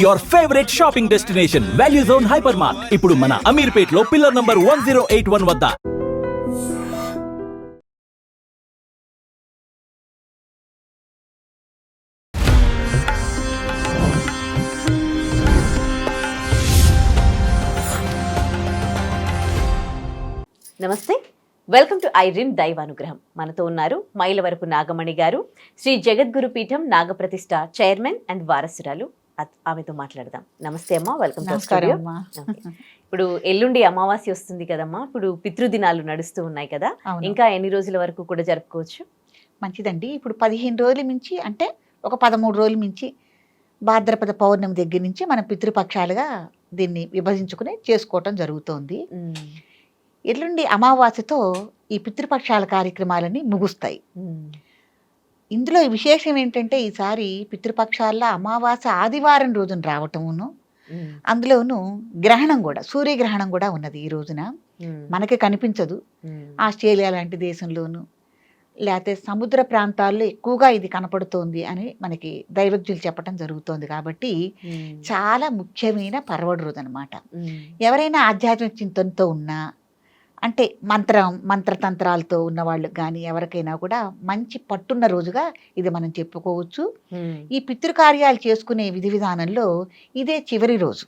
your favorite shopping destination, Value Zone Hypermart. ఇప్పుడు మన అమీర్పేట్ లో పిల్లర్ నంబర్ 1081 వద్ద. నమస్తే, వెల్కమ్ టు ఐ డ్రీమ్ దైవానుగ్రహం. మనతో ఉన్నారు మైలవరపు నాగమణి గారు, శ్రీ జగద్గురు పీఠం నాగప్రతిష్ఠ చైర్మన్ అండ్ వారసురాలు. ఆమెతో మాట్లాడదాం. నమస్తే అమ్మా, వెల్కమ్ టు స్టూడియో. ఇప్పుడు ఎల్లుండి అమావాస్య వస్తుంది కదమ్మా, ఇప్పుడు పితృదినాలు నడుస్తూ ఉన్నాయి కదా, ఇంకా ఎన్ని రోజుల వరకు కూడా జరుపుకోవచ్చు? మంచిదండి. ఇప్పుడు 15 రోజుల మించి, అంటే ఒక 13 రోజుల మించి భాద్రపద పౌర్ణమి దగ్గర నుంచి మన పితృపక్షాలుగా దీన్ని విభజించుకుని చేసుకోవటం జరుగుతోంది. ఎల్లుండి అమావాస్యతో ఈ పితృపక్షాల కార్యక్రమాలన్నీ ముగుస్తాయి. ఇందులో విశేషం ఏంటంటే, ఈసారి పితృపక్షాల్లో అమావాస్య ఆదివారం రోజున రావటమును, అందులోనూ గ్రహణం కూడా, సూర్యగ్రహణం కూడా ఉన్నది ఈ రోజున. మనకి కనిపించదు. ఆస్ట్రేలియా లాంటి దేశంలోను లేకపోతే సముద్ర ప్రాంతాల్లో ఎక్కువగా ఇది కనపడుతోంది అని మనకి దైవజ్ఞులు చెప్పడం జరుగుతోంది. కాబట్టి చాలా ముఖ్యమైన పర్వడి రోజు అనమాట. ఎవరైనా ఆధ్యాత్మిక చింతనతో ఉన్నా, అంటే మంత్రతంత్రాలతో ఉన్నవాళ్ళు కానీ ఎవరికైనా కూడా మంచి పట్టున్న రోజుగా ఇది మనం చెప్పుకోవచ్చు. ఈ పితృకార్యాలు చేసుకునే విధి విధానంలో ఇదే చివరి రోజు.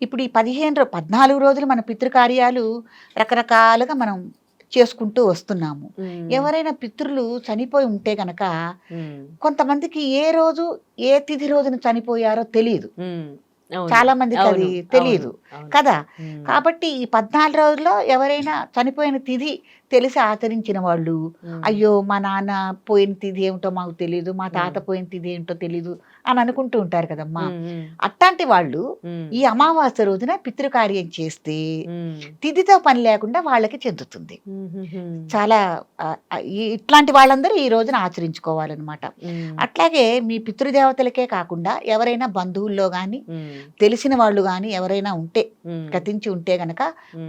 ఇప్పుడు ఈ 14 రోజులు మన పితృకార్యాలు రకరకాలుగా మనం చేసుకుంటూ వస్తున్నాము. ఎవరైనా పితృలు చనిపోయి ఉంటే గనక కొంతమందికి ఏ రోజు ఏ తిథి రోజున చనిపోయారో తెలియదు, చాలా మందికి అది తెలియదు కదా. కాబట్టి ఈ 14 రోజుల్లో ఎవరైనా చనిపోయిన తిథి తెలిసి ఆచరించిన వాళ్ళు, అయ్యో మా నాన్న పోయిన తిథి ఏమిటో మాకు తెలియదు, మా తాత పోయిన తిథి ఏమిటో తెలీదు అని అనుకుంటూ ఉంటారు కదమ్మా. అట్లాంటి వాళ్ళు ఈ అమావాస్య రోజున పితృకార్యం చేస్తే తిథితో పని లేకుండా వాళ్ళకి చెందుతుంది. చాలా ఇట్లాంటి వాళ్ళందరూ ఈ రోజున ఆచరించుకోవాలన్నమాట. అట్లాగే మీ పితృదేవతలకే కాకుండా ఎవరైనా బంధువుల్లో కానీ తెలిసిన వాళ్ళు కానీ ఎవరైనా ఉంటే, గతించి ఉంటే గనక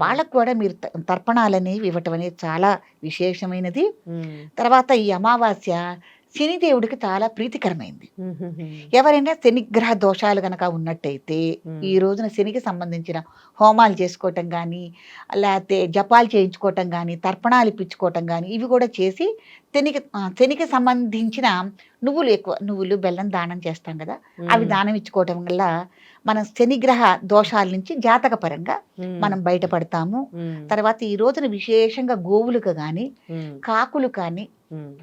వాళ్ళకు కూడా మీరు తర్పణాలనేవి ఇవ్వటం అనేది చాలా విశేషమైనది. తర్వాత ఈ అమావాస్య శనిదేవుడికి చాలా ప్రీతికరమైంది. ఎవరైనా శనిగ్రహ దోషాలు గనక ఉన్నట్టయితే ఈ రోజున శనికి సంబంధించిన హోమాలు చేసుకోవటం కానీ, లేకపోతే జపాలు చేయించుకోవటం కానీ, తర్పణాలు ఇప్పించుకోవటం కానీ ఇవి కూడా చేసి శనికి సంబంధించిన నువ్వులు బెల్లం దానం చేస్తాం కదా, అవి దానం ఇచ్చుకోవటం వల్ల మనం శనిగ్రహ దోషాల నుంచి జాతకపరంగా మనం బయటపడతాము. తర్వాత ఈ రోజున విశేషంగా గోవులకు కానీ కాకులు కానీ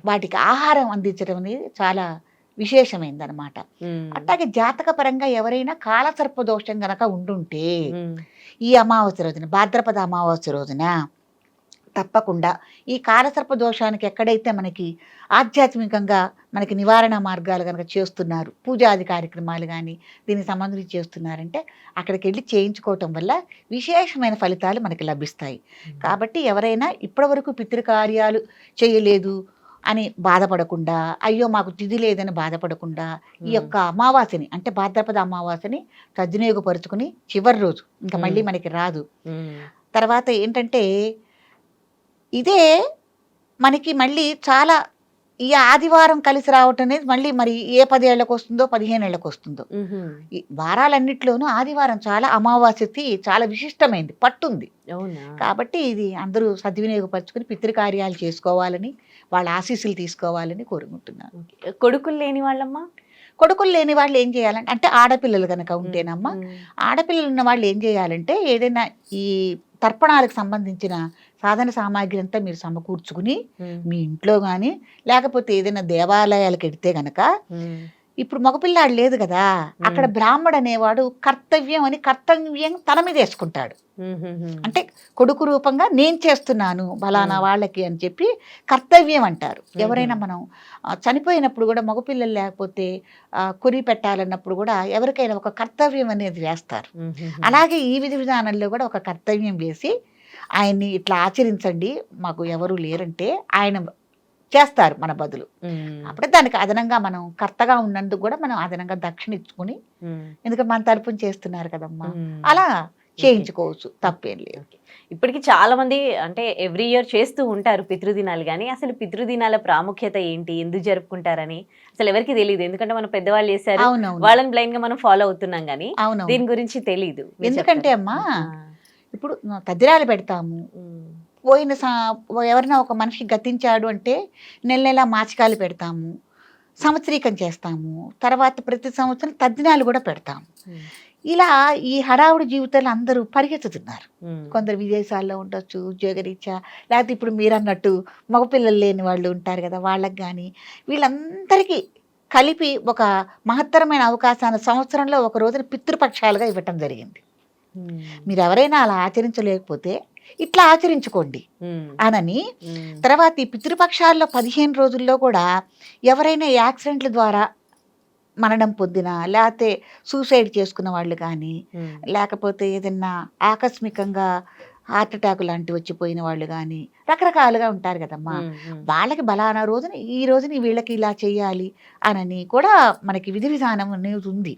వాటికి ఆహారం అందించడం అనేది చాలా విశేషమైంది అనమాట. అట్లాగే జాతక పరంగా ఎవరైనా కాలసర్ప దోషం గనక ఉండుంటే ఈ అమావాస్య రోజున, భాద్రపద అమావాస్య రోజున తప్పకుండా ఈ కాలసర్ప దోషానికి ఎక్కడైతే మనకి ఆధ్యాత్మికంగా మనకి నివారణ మార్గాలు కనుక చేస్తున్నారు, పూజాది కార్యక్రమాలు కానీ దీనికి సంబంధించి చేస్తున్నారంటే అక్కడికి వెళ్ళి చేయించుకోవటం వల్ల విశేషమైన ఫలితాలు మనకి లభిస్తాయి. కాబట్టి ఎవరైనా ఇప్పటివరకు పితృకార్యాలు చేయలేదు అని బాధపడకుండా, అయ్యో మాకు తిథి లేదని బాధపడకుండా ఈ యొక్క అమావాస్యని, అంటే భాద్రపద అమావాస్యని సద్వినియోగపరుచుకుని చివరి రోజు ఇంకా మళ్ళీ మనకి రాదు. తర్వాత ఏంటంటే ఇదే మనకి మళ్ళీ చాలా ఈ ఆదివారం కలిసి రావటం అనేది మళ్ళీ మరి ఏ 10 ఏళ్ళకు వస్తుందో 15 ఏళ్ళకు వస్తుందో, ఈ వారాలన్నిట్లోనూ ఆదివారం చాలా అమావాస్యకి చాలా విశిష్టమైంది, పట్టుంది. కాబట్టి ఇది అందరూ సద్వినియోగపరుచుకుని పితృకార్యాలు చేసుకోవాలని, వాళ్ళ ఆశీస్సులు తీసుకోవాలని కోరుకుంటున్నాను. కొడుకులు లేని వాళ్ళమ్మా, కొడుకులు లేని వాళ్ళు ఏం చేయాలంటే, అంటే ఆడపిల్లలు కనుక ఉంటేనమ్మా, ఆడపిల్లలు ఉన్న వాళ్ళు ఏం చేయాలంటే ఏదైనా ఈ తర్పణాలకు సంబంధించిన సాధన సామాగ్రి అంతా మీరు సమకూర్చుకుని మీ ఇంట్లో కానీ లేకపోతే ఏదైనా దేవాలయాలకు వెడితే గనక, ఇప్పుడు మగపిల్లాడు లేదు కదా, అక్కడ బ్రాహ్మడు అనేవాడు కర్తవ్యం తన మీద వేసుకుంటాడు. అంటే కొడుకు రూపంగా నేను చేస్తున్నాను బలానా వాళ్ళకి అని చెప్పి కర్తవ్యం అంటారు. ఎవరైనా మనం చనిపోయినప్పుడు కూడా మగపిల్లలు లేకపోతే కొరి పెట్టాలన్నప్పుడు కూడా ఎవరికైనా ఒక కర్తవ్యం అనేది వేస్తారు. అలాగే ఈ విధి విధానంలో కూడా ఒక కర్తవ్యం వేసి ఆయన్ని ఇట్లా ఆచరించండి, మాకు ఎవరు లేరంటే ఆయన చేస్తారు మన బదులు. అప్పుడే దానికి అదనంగా మనం కర్తగా ఉన్నందుకు కూడా మనం అదనంగా దక్షిణ ఇచ్చుకుని, ఎందుకంటే మన తరపున చేస్తున్నారు కదమ్మా, అలా చేయించుకోవచ్చు, తప్పేం లేదు. ఇప్పటికి చాలా మంది అంటే ఎవ్రీ ఇయర్ చేస్తూ ఉంటారు పితృదినాలు, కానీ అసలు పితృదినాల ప్రాముఖ్యత ఏంటి, ఎందుకు జరుపుకుంటారని అసలు ఎవరికి తెలియదు. ఎందుకంటే మన పెద్దవాళ్ళు చేశారు, అవునవును, వాళ్ళని బ్లైండ్ గా మనం ఫాలో అవుతున్నాం, కానీ అవునవును. దీని గురించి తెలీదు. ఎందుకంటే అమ్మా, ఇప్పుడు తద్దిరాలు పెడతాము, ఎవరైనా ఒక మనిషి గతించాడు అంటే నెల నెల మాసికాలు పెడతాము, సంవత్సరీకం చేస్తాము, తర్వాత ప్రతి సంవత్సరం తద్దినాలు కూడా పెడతాము. ఇలా ఈ హడావుడి జీవితాలు అందరూ పరిగెత్తుతున్నారు. కొందరు విదేశాల్లో ఉండొచ్చు ఉద్యోగరీత్యా, లేకపోతే ఇప్పుడు మీరు అన్నట్టు మగపిల్లలు లేని వాళ్ళు ఉంటారు కదా, వాళ్ళకి కానీ వీళ్ళందరికీ కలిపి ఒక మహత్తరమైన అవకాశాన్ని సంవత్సరంలో ఒక రోజున పితృపక్షాలుగా ఇవ్వటం జరిగింది. మీరు ఎవరైనా అలా ఆచరించలేకపోతే ఇట్లా ఆచరించుకోండి అనని. తర్వాత ఈ పితృపక్షాల్లో 15 రోజుల్లో కూడా ఎవరైనా యాక్సిడెంట్ల ద్వారా మరణం పొందిన, లేకపోతే సూసైడ్ చేసుకున్న వాళ్ళు కానీ, లేకపోతే ఏదన్నా ఆకస్మికంగా హార్ట్ అటాక్ లాంటివి వచ్చిపోయిన వాళ్ళు కానీ రకరకాలుగా ఉంటారు కదమ్మా, వాళ్ళకి బలానా రోజున ఈ రోజుని వీళ్ళకి ఇలా చేయాలి అనని కూడా మనకి విధి విధానం అనేది ఉంది.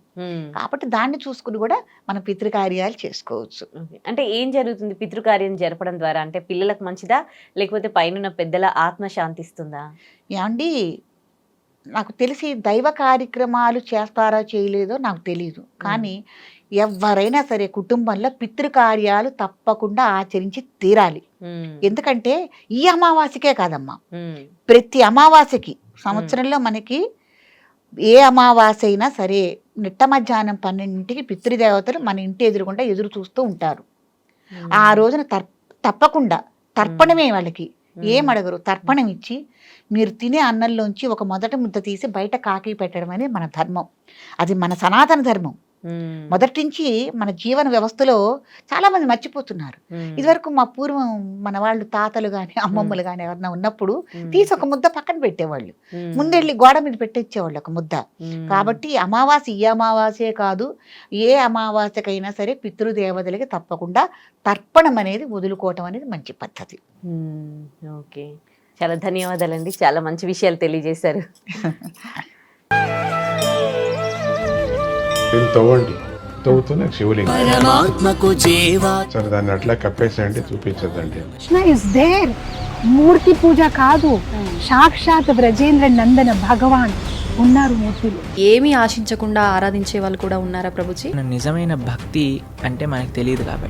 కాబట్టి దాన్ని చూసుకుని కూడా మనం పితృకార్యాలు చేసుకోవచ్చు. అంటే ఏం జరుగుతుంది పితృకార్యం జరపడం ద్వారా? అంటే పిల్లలకు మంచిదా, లేకపోతే పైన పెద్దల ఆత్మ శాంతిస్తుందా? ఏమండి, నాకు తెలిసి దైవ కార్యక్రమాలు చేస్తారో చేయలేదో నాకు తెలియదు, కానీ ఎవరైనా సరే కుటుంబంలో పితృకార్యాలు తప్పకుండా ఆచరించి తీరాలి. ఎందుకంటే ఈ అమావాస్యకే కాదమ్మా, ప్రతి అమావాస్యకి సంవత్సరంలో మనకి ఏ అమావాస్య అయినా సరే నిట్ట మధ్యాహ్నం 12ంటికి పితృదేవతలు మన ఇంటి ఎదురుకుండా ఎదురు చూస్తూ ఉంటారు. ఆ రోజున తప్పకుండా తర్పణమే, వాళ్ళకి ఏం అడగరు, తర్పణం ఇచ్చి మీరు తినే అన్నంలోంచి ఒక మొదటి ముద్ద తీసి బయట కాకి పెట్టడం అనేది మన ధర్మం. అది మన సనాతన ధర్మం. మొదటి నుంచి మన జీవన వ్యవస్థలో చాలా మంది మర్చిపోతున్నారు. ఇదివరకు మా పూర్వం మన వాళ్ళు తాతలు కానీ అమ్మమ్మలు కానీ ఎవరన్నా ఉన్నప్పుడు తీసి ఒక ముద్ద పక్కన పెట్టేవాళ్ళు, ముందెళ్ళి గోడ మీద పెట్టించేవాళ్ళు ఒక ముద్ద. కాబట్టి అమావాస్య ఈ అమావాస్యే కాదు, ఏ అమావాస్యకైనా సరే పితృదేవతలకి తప్పకుండా తర్పణం అనేది వదులుకోవటం అనేది మంచి పద్ధతి. ఓకే, చాలా ధన్యవాదాలండి, చాలా మంచి విషయాలు తెలియజేశారు. తవ్వండి, తవ్వుతూనే శివలింగం. సరే, దాన్ని అట్లా కప్పేసేయండి, చూపించదండి. Krishna is there. మూర్తి పూజ కాదు, సాక్షాత్ బ్రజేంద్ర నందన భగవాన్ ఉన్నారు మూర్తిలో. ఏమీ ఆశించకుండా ఆరాధించే వాళ్ళు కూడా ఉన్నారా ప్రభుజీ? నిజమైన భక్తి అంటే మనకు తెలియదు కాబట్టి